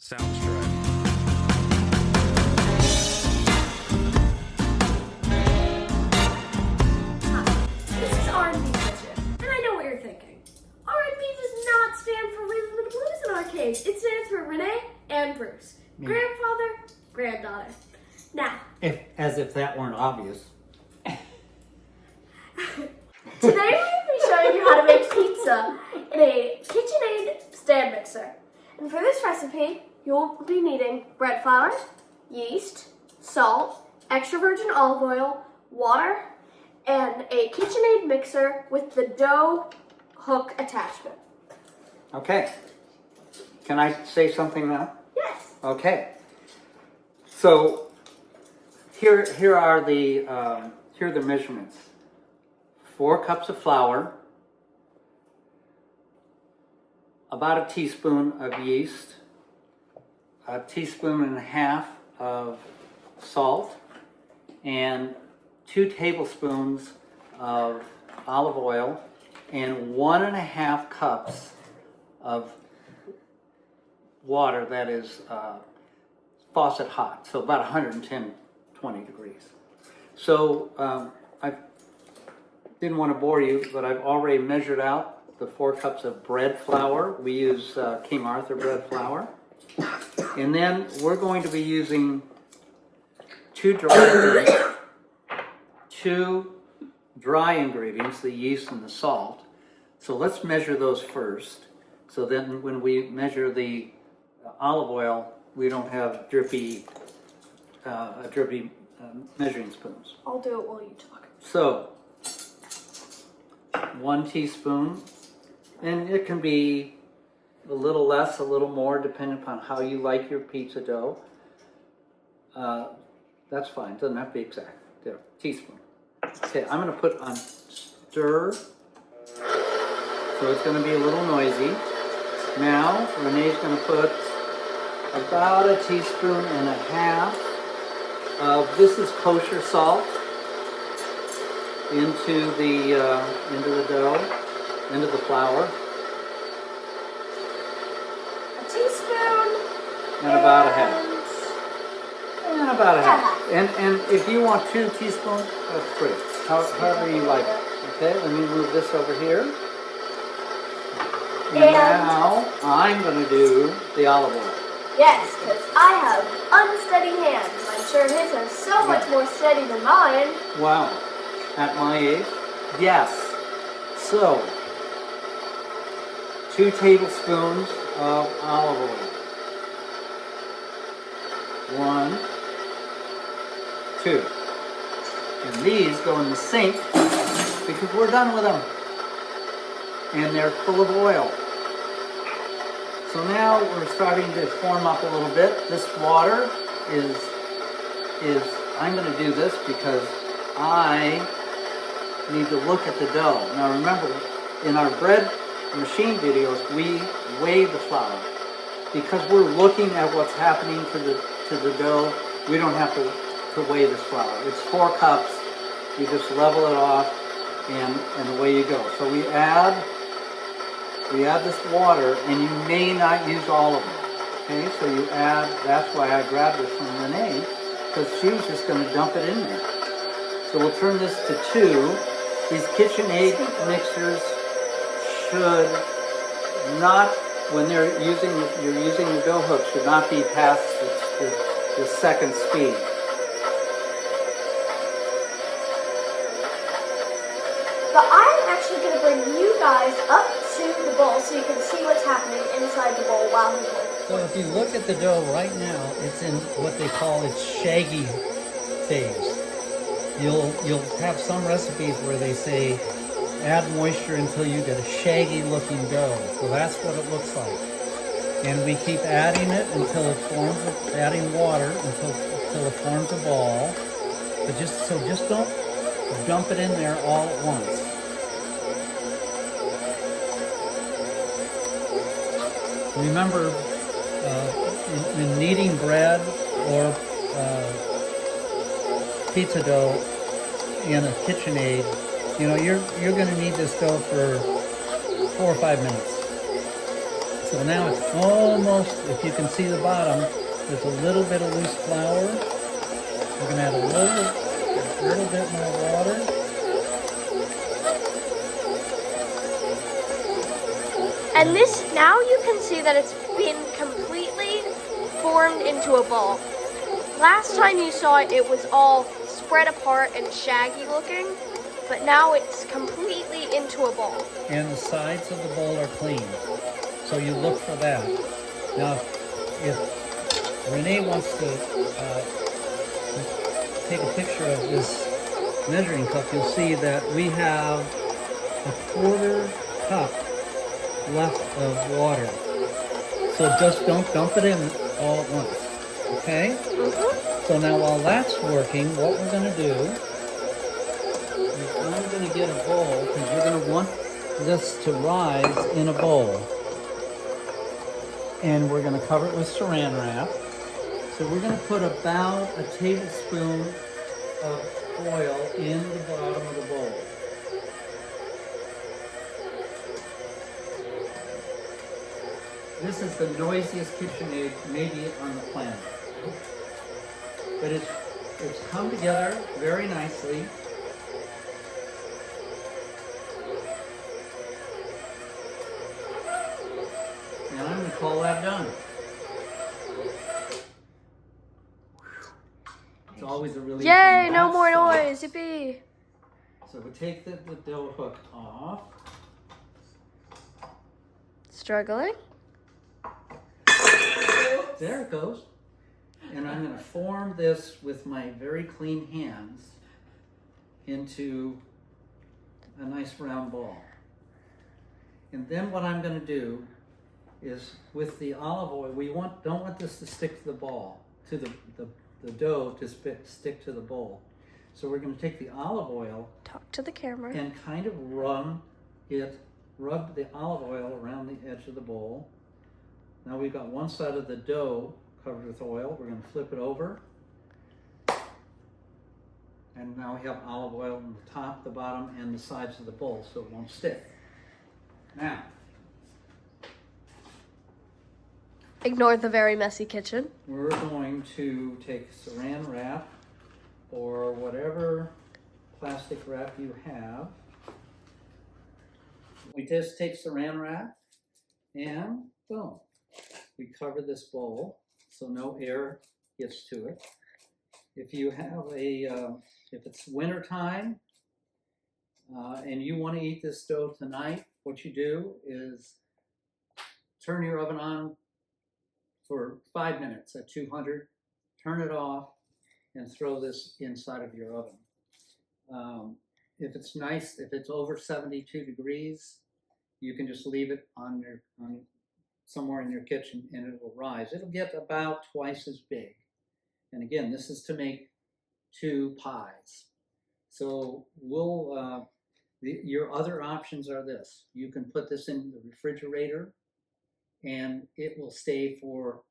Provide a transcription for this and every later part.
Soundstripe. Hi, this is R&B Kitchen, and I know what you're thinking. R&B does not stand for Rhythm and Blues in our case. It stands for Renee and Bruce. Grandfather, granddaughter. Now, As if that weren't obvious. today we're going to be showing you how to make pizza in a KitchenAid stand mixer. And for this recipe, you'll be needing bread flour, yeast, salt, extra virgin olive oil, water, and a KitchenAid mixer with the dough hook attachment. Okay. Can I say something now? Yes. Okay. So here are the measurements. 4 cups of flour, about a teaspoon of yeast, a teaspoon and a half of salt, and 2 tablespoons of olive oil, and 1.5 cups of water that is faucet hot, so about 110-120 degrees. So I didn't want to bore you, but I've already measured out the 4 cups of bread flour. We use King Arthur bread flour. And then we're going to be using 2 dry ingredients, the yeast and the salt. So let's measure those first. So then when we measure the olive oil, we don't have drippy measuring spoons. I'll do it while you talk. So 1 teaspoon, and it can be a little less, a little more, depending upon how you like your pizza dough. That's fine, doesn't have to be exact. There, teaspoon. Okay, I'm going to put on stir, so it's going to be a little noisy. Now, Renee's going to put about a teaspoon and a half of, this is kosher salt, into the dough, into the flour. A teaspoon. And about a half. And about a half. And if you want 2 teaspoons, that's great. However you like it. Okay, let me move this over here. And now I'm going to do the olive oil. Yes, because I have unsteady hands. I'm sure his are so much more steady than mine. Wow. At my age? Yes. So, 2 tablespoons of olive oil. 1, 2. And these go in the sink because we're done with them. And they're full of oil. So now we're starting to form up a little bit. This water is I'm going to do this because I need to look at the dough. Now remember, in our bread machine videos, we weigh the flour. Because we're looking at what's happening to the dough, we don't have to weigh this flour. It's 4 cups. You just level it off, and away you go. So we add this water, and you may not use all of it. Okay, so you add, that's why I grabbed this from Renee, because she was just going to dump it in there. So we'll turn this to 2. These KitchenAid mixers should not, when you're using the dough hook, should not be past the second speed. But I'm actually going to bring you guys up to the bowl so you can see what's happening inside the bowl while he's working. So if you look at the dough right now, it's in what they call its shaggy phase. You'll have some recipes where they say add moisture until you get a shaggy looking dough. So that's what it looks like. And we keep adding it until it forms, adding water until it forms a ball. But just don't dump it in there all at once. Remember, in kneading bread or pizza dough in a KitchenAid, you're going to need this dough for 4 or 5 minutes. So now it's almost, if you can see the bottom, there's a little bit of loose flour. We're gonna add a little bit more water. And this, now you can see that it's been completely formed into a ball. Last time you saw it, it was all spread apart and shaggy looking, but now it's completely into a ball. And the sides of the bowl are clean. So you look for that. Now, if Renee wants to take a picture of this measuring cup, you'll see that we have a 1/4 cup left of water. So just don't dump it in all at once, okay? So now while that's working, what we're gonna do is I'm gonna get a bowl, because you're gonna want this to rise in a bowl. And we're gonna cover it with saran wrap. So we're gonna put about a tablespoon of oil in the bottom of the bowl. This is the noisiest KitchenAid maybe on the planet. But it's come together very nicely. And I'm going to call that done. It's always a relief. Yay, no more noise, yippee. So we take the dough hook off. Struggling? There it goes. And I'm going to form this with my very clean hands into a nice round ball. And then what I'm going to do is with the olive oil, don't want this to stick to the ball, to the dough to stick to the bowl. So we're going to take the olive oil, Talk to the camera, and kind of rub the olive oil around the edge of the bowl. Now we've got one side of the dough covered with oil. We're going to flip it over. And now we have olive oil on the top, the bottom, and the sides of the bowl so it won't stick. Now, Ignore the very messy kitchen. we're going to take saran wrap or whatever plastic wrap you have. We just take saran wrap and boom. We cover this bowl so no air gets to it. If you have if it's winter time and you want to eat this dough tonight, what you do is turn your oven on for 5 minutes at 200, turn it off, and throw this inside of your oven. If it's nice, if it's over 72 degrees, you can just leave it on somewhere in your kitchen and it will rise. It'll get about twice as big. And again, this is to make 2 pies. So your other options are this. You can put this in the refrigerator and it will stay for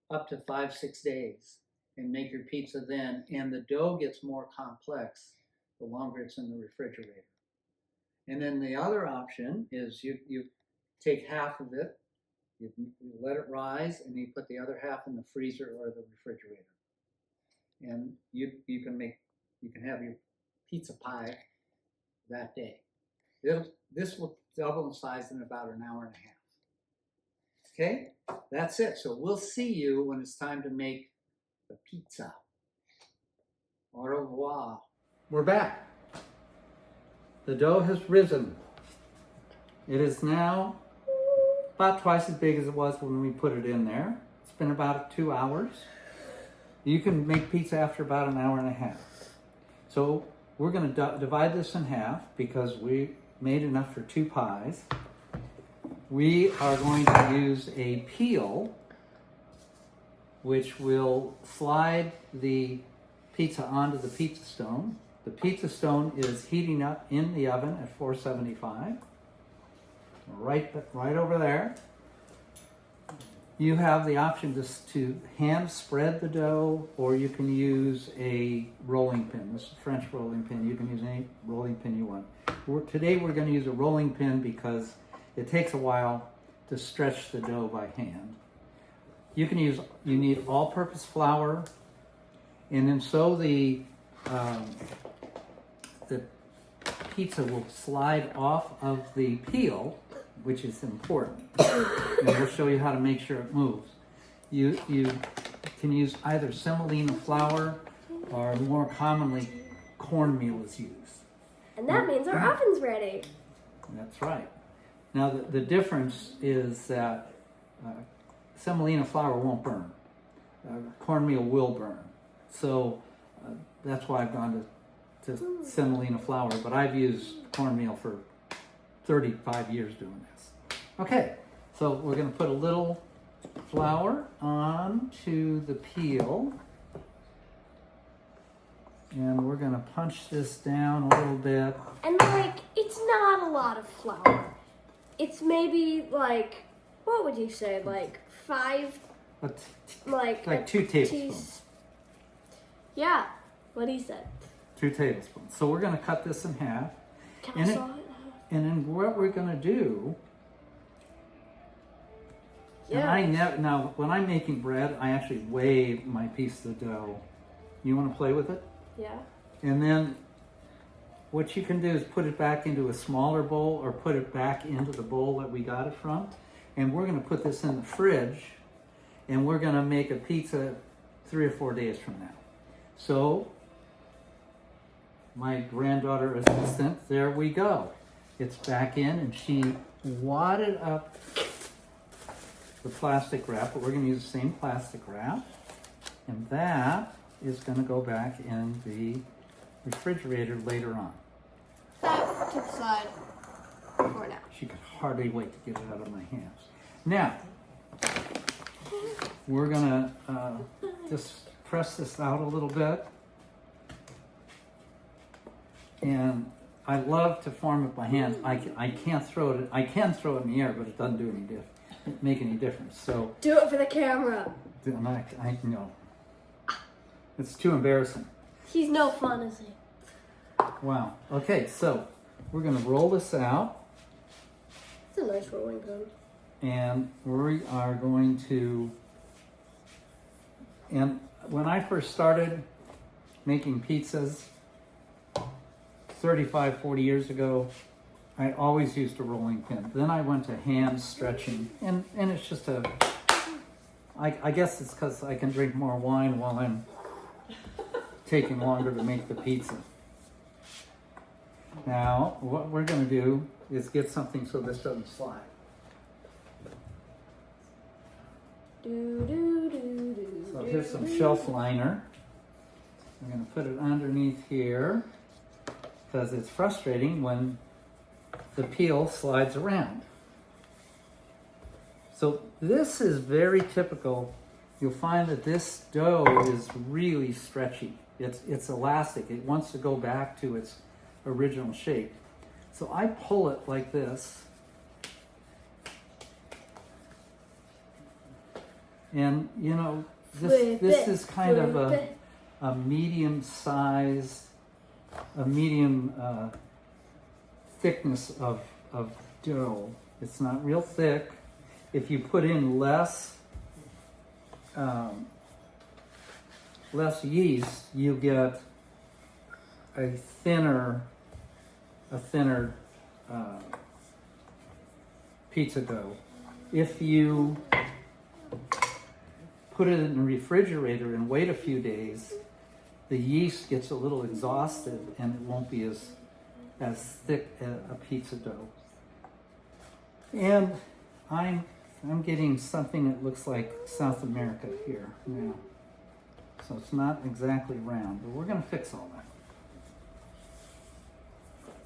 up to 5-6 days and make your pizza then. And the dough gets more complex the longer it's in the refrigerator. And then the other option is you take half of it, you let it rise, and you put the other half in the freezer or the refrigerator. And you can have your pizza pie that day. This will double in size in about an hour and a half. Okay, that's it. So we'll see you when it's time to make the pizza. Au revoir. We're back. The dough has risen. It is now about twice as big as it was when we put it in there. It's been about 2 hours. You can make pizza after about an hour and a half. So we're going to divide this in half because we made enough for 2 pies. We are going to use a peel which will slide the pizza onto the pizza stone. The pizza stone is heating up in the oven at 475. Right over there. You have the option to hand spread the dough, or you can use a rolling pin. This is a French rolling pin. You can use any rolling pin you want. Today we're going to use a rolling pin because it takes a while to stretch the dough by hand. You need all-purpose flour, and then so the pizza will slide off of the peel, which is important. And we'll show you how to make sure it moves. You can use either semolina flour, or more commonly, cornmeal is used. And that means our oven's ready. That's right. Now the difference is that semolina flour won't burn. Cornmeal will burn. So that's why I've gone to semolina flour, but I've used cornmeal for 35 years doing this. Okay, so we're going to put a little flour onto the peel. And we're going to punch this down a little bit. And like, it's not a lot of flour. It's maybe like, what would you say, like 5, Like 2 tablespoons. Yeah, what he said. 2 tablespoons. So we're going to cut this in half. Can I saw it? And then what we're going to do, Yeah. and now when I'm making bread, I actually weigh my piece of dough. You want to play with it? Yeah. And then what you can do is put it back into a smaller bowl, or put it back into the bowl that we got it from. And we're going to put this in the fridge, and we're going to make a pizza 3 or 4 days from now. So my granddaughter assistant, there we go. It's back in, and she wadded up the plastic wrap, but we're going to use the same plastic wrap. And that is going to go back in the refrigerator later on. That to the side for now. She could hardly wait to get it out of my hands. Now, we're going to just press this out a little bit. And I love to form it by hand. I can't throw it. I can throw it in the air, but it doesn't do make any difference. So do it for the camera. I know. It's too embarrassing. He's no fun, is he? Wow. Okay, so we're going to roll this out, It's a nice rolling pin. and we are going to. And when I first started making pizzas 35, 40 years ago, I always used a rolling pin. Then I went to hand stretching, and it's just I guess it's because I can drink more wine while I'm taking longer to make the pizza. Now, what we're going to do is get something so this doesn't slide. So here's some shelf liner. I'm going to put it underneath here because it's frustrating when the peel slides around. So this is very typical. You'll find that this dough is really stretchy. It's elastic. It wants to go back to its original shape. So I pull it like this. And you know, this is kind of a medium size, a medium thickness of dough. It's not real thick. If you put in less yeast, you get a thinner pizza dough. If you put it in the refrigerator and wait a few days, the yeast gets a little exhausted and it won't be as thick a pizza dough. And I'm getting something that looks like South America here now. So it's not exactly round, but we're going to fix all that.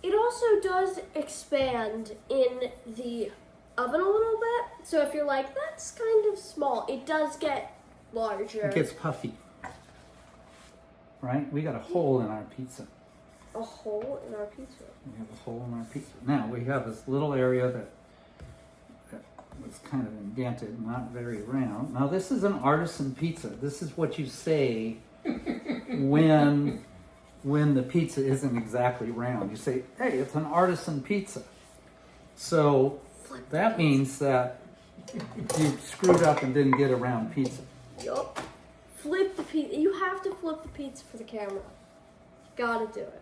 It also does expand in the oven a little bit. So if you're like, that's kind of small, it does get larger. It gets puffy. Right? We got a hole in our pizza. A hole in our pizza. We have a hole in our pizza. Now we have this little area that was kind of indented, not very round. Now this is an artisan pizza. This is what you say when the pizza isn't exactly round. You say, hey, it's an artisan pizza. So that means that you screwed up and didn't get around pizza. Yup. Flip the pizza. You have to flip the pizza for the camera. Gotta do it.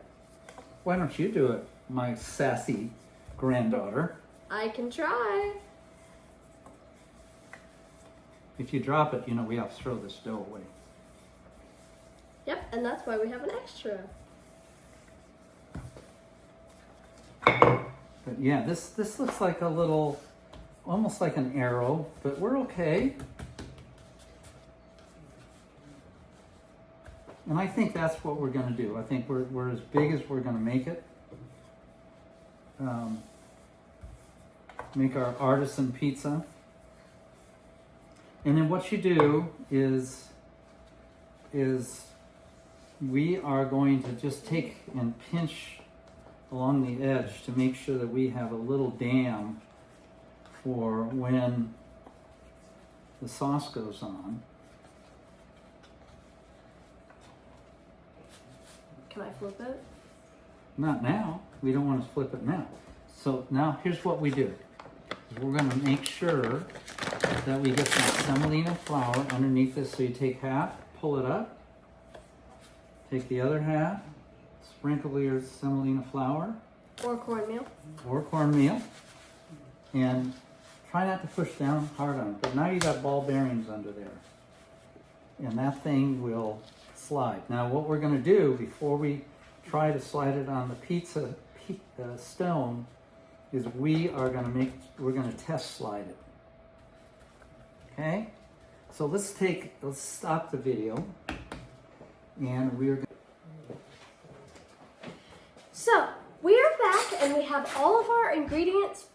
Why don't you do it, my sassy granddaughter? I can try. If you drop it, you know we have to throw this dough away. Yep, and that's why we have an extra. But yeah, this looks like a little, almost like an arrow, but we're okay. And I think that's what we're going to do. I think we're as big as we're going to make it. Make our artisan pizza. And then what you do is we are going to just take and pinch along the edge to make sure that we have a little dam for when the sauce goes on. Can I flip it? Not now. We don't want to flip it now. So now here's what we do. We're going to make sure that we get some semolina flour underneath this. So you take half, pull it up, take the other half, sprinkle your semolina flour Or cornmeal. or cornmeal, and try not to push down hard on it. But now you got ball bearings under there, and that thing will slide. Now what we're going to do before we try to slide it on the pizza stone is we're going to test slide it. Okay? So let's stop the video, and we're going. So, we are back and we have all of our ingredients.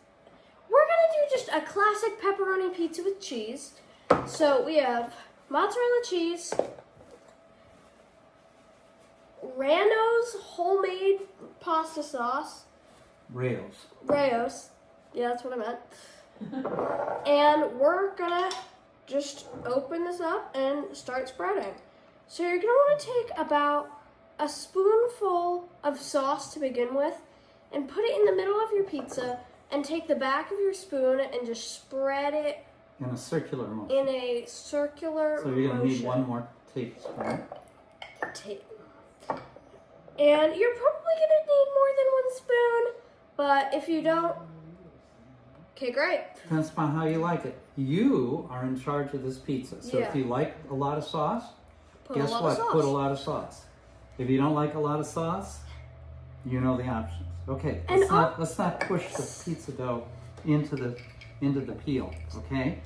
We're gonna do just a classic pepperoni pizza with cheese. So we have mozzarella cheese, Rano's homemade pasta sauce, Rao's, yeah, that's what I meant. And we're gonna just open this up and start spreading. So you're gonna want to take about a spoonful of sauce to begin with and put it in the middle of your pizza and take the back of your spoon and just spread it In a circular motion. in a circular So you're going to need motion. one more tablespoon. And you're probably going to need more than one spoon, but if you don't, okay, great. Depends upon how you like it. You are in charge of this pizza. So Yeah. if you like a lot of sauce, Put a guess lot what? of sauce. Put a lot of sauce. If you don't like a lot of sauce, you know the options. Okay, And let's not push the pizza dough into the peel, okay?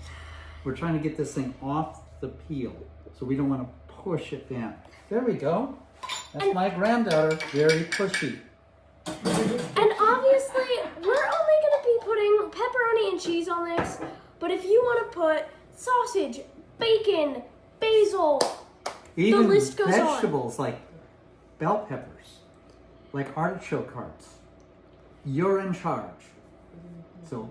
We're trying to get this thing off the peel, so we don't want to push it down. There we go. That's my granddaughter, very pushy. And obviously, we're only going to be putting pepperoni and cheese on this, but if you want to put sausage, bacon, basil, Even list goes on. vegetables like bell peppers, like artichoke hearts, you're in charge. So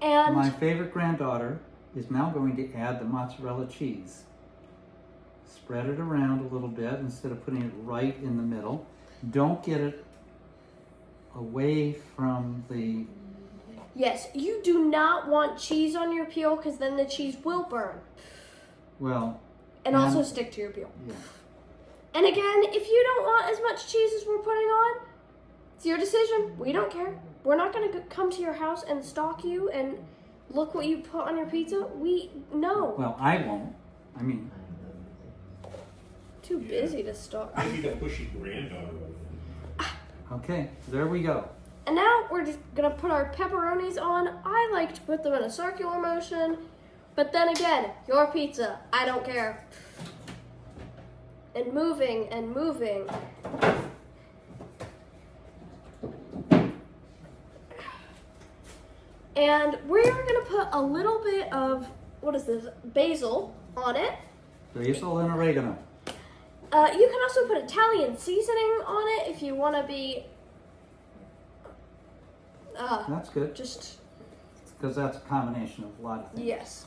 and my favorite granddaughter is now going to add the mozzarella cheese. Spread it around a little bit instead of putting it right in the middle. Don't get it away from the... yes, you do not want cheese on your peel because then the cheese will burn Well, and And- also stick to your peel. yeah. And again, if you don't want as much cheese as we're putting on, it's your decision. We don't care. We're not going to come to your house and stalk you and look what you put on your pizza. We know. Well, I won't. I mean, Too busy to stalk. I need a pushy granddaughter. okay, there we go. And now we're just going to put our pepperonis on. I like to put them in a circular motion. But then again, your pizza. I don't care. And moving and moving. And we're going to put a little bit of, what is this, basil on it. Basil and oregano. You can also put Italian seasoning on it if you want to be That's good, just, because that's a combination of a lot of things. yes.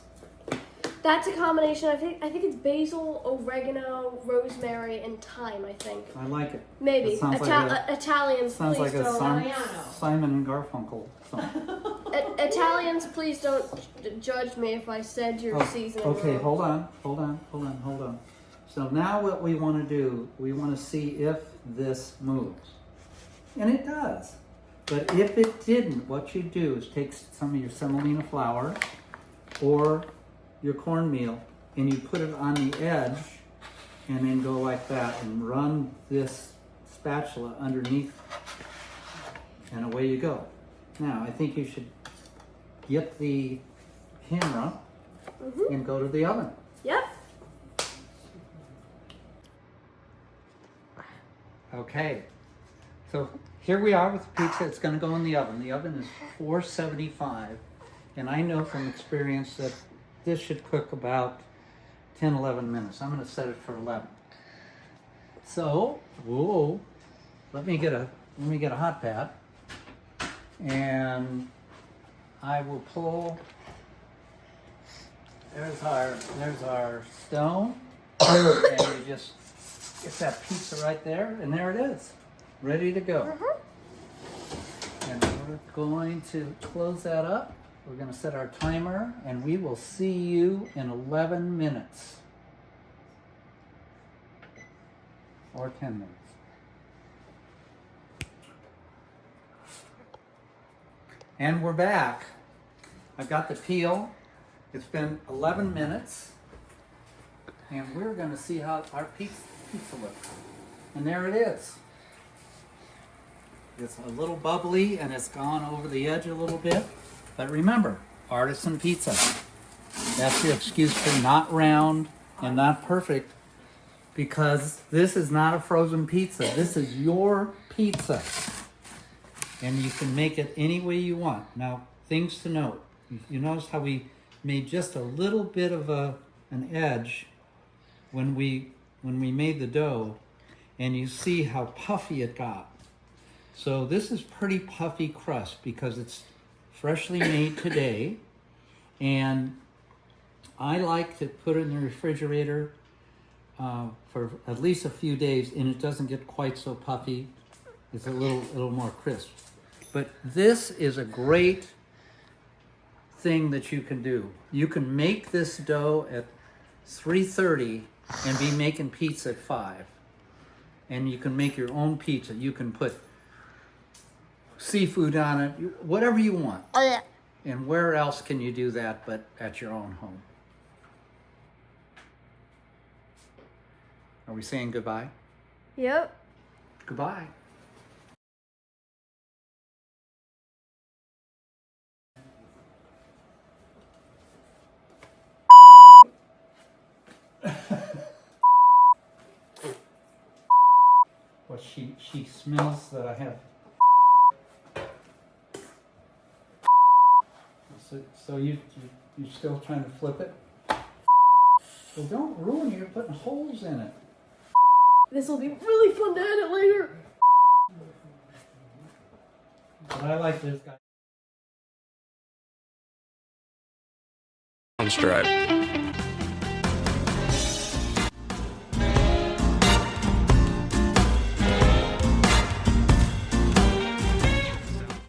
That's a combination. I think it's basil, oregano, rosemary, and thyme. I think I like it. maybe It sounds like Italians. Sounds Please like a don't. Simon and Garfunkel song. Italians, please don't judge me if I said your seasoning. Okay, wrong. hold on. So now what we want to do, we want to see if this moves. And it does. But if it didn't, what you do is take some of your semolina flour or your cornmeal and you put it on the edge and then go like that and run this spatula underneath and away you go. Now, I think you should get the camera and go to the oven. Yep. Okay, so here we are with the pizza. It's going to go in the oven. The oven is 475, and I know from experience that this should cook about 10, 11 minutes. I'm going to set it for 11. So, whoa, let me get a hot pad, and I will pull. There's our stone, and you just get that pizza right there, and there it is, ready to go. And we're going to close that up. We're going to set our timer, and we will see you in 11 minutes. Or 10 minutes. And we're back. I've got the peel. It's been 11 minutes. And we're going to see how our pizza looks. And there it is. It's a little bubbly and it's gone over the edge a little bit. But remember, artisan pizza. That's your excuse for not round and not perfect, because this is not a frozen pizza. This is your pizza. And you can make it any way you want. Now, things to note. You notice how we made just a little bit of an edge when we made the dough, and you see how puffy it got. So this is pretty puffy crust because it's freshly made today, and I like to put it in the refrigerator for at least a few days, and it doesn't get quite so puffy. It's a little more crisp. But this is a great thing that you can do. You can make this dough at 3:30 and be making pizza at 5. And you can make your own pizza. You can put seafood on it, whatever you want. Oh yeah. And where else can you do that but at your own home? Are we saying goodbye? Yep. Goodbye. Well, she smells that I have. So you're still trying to flip it? Well, don't ruin it. You're putting holes in it. This will be really fun to edit later. But I like this guy. Stripe.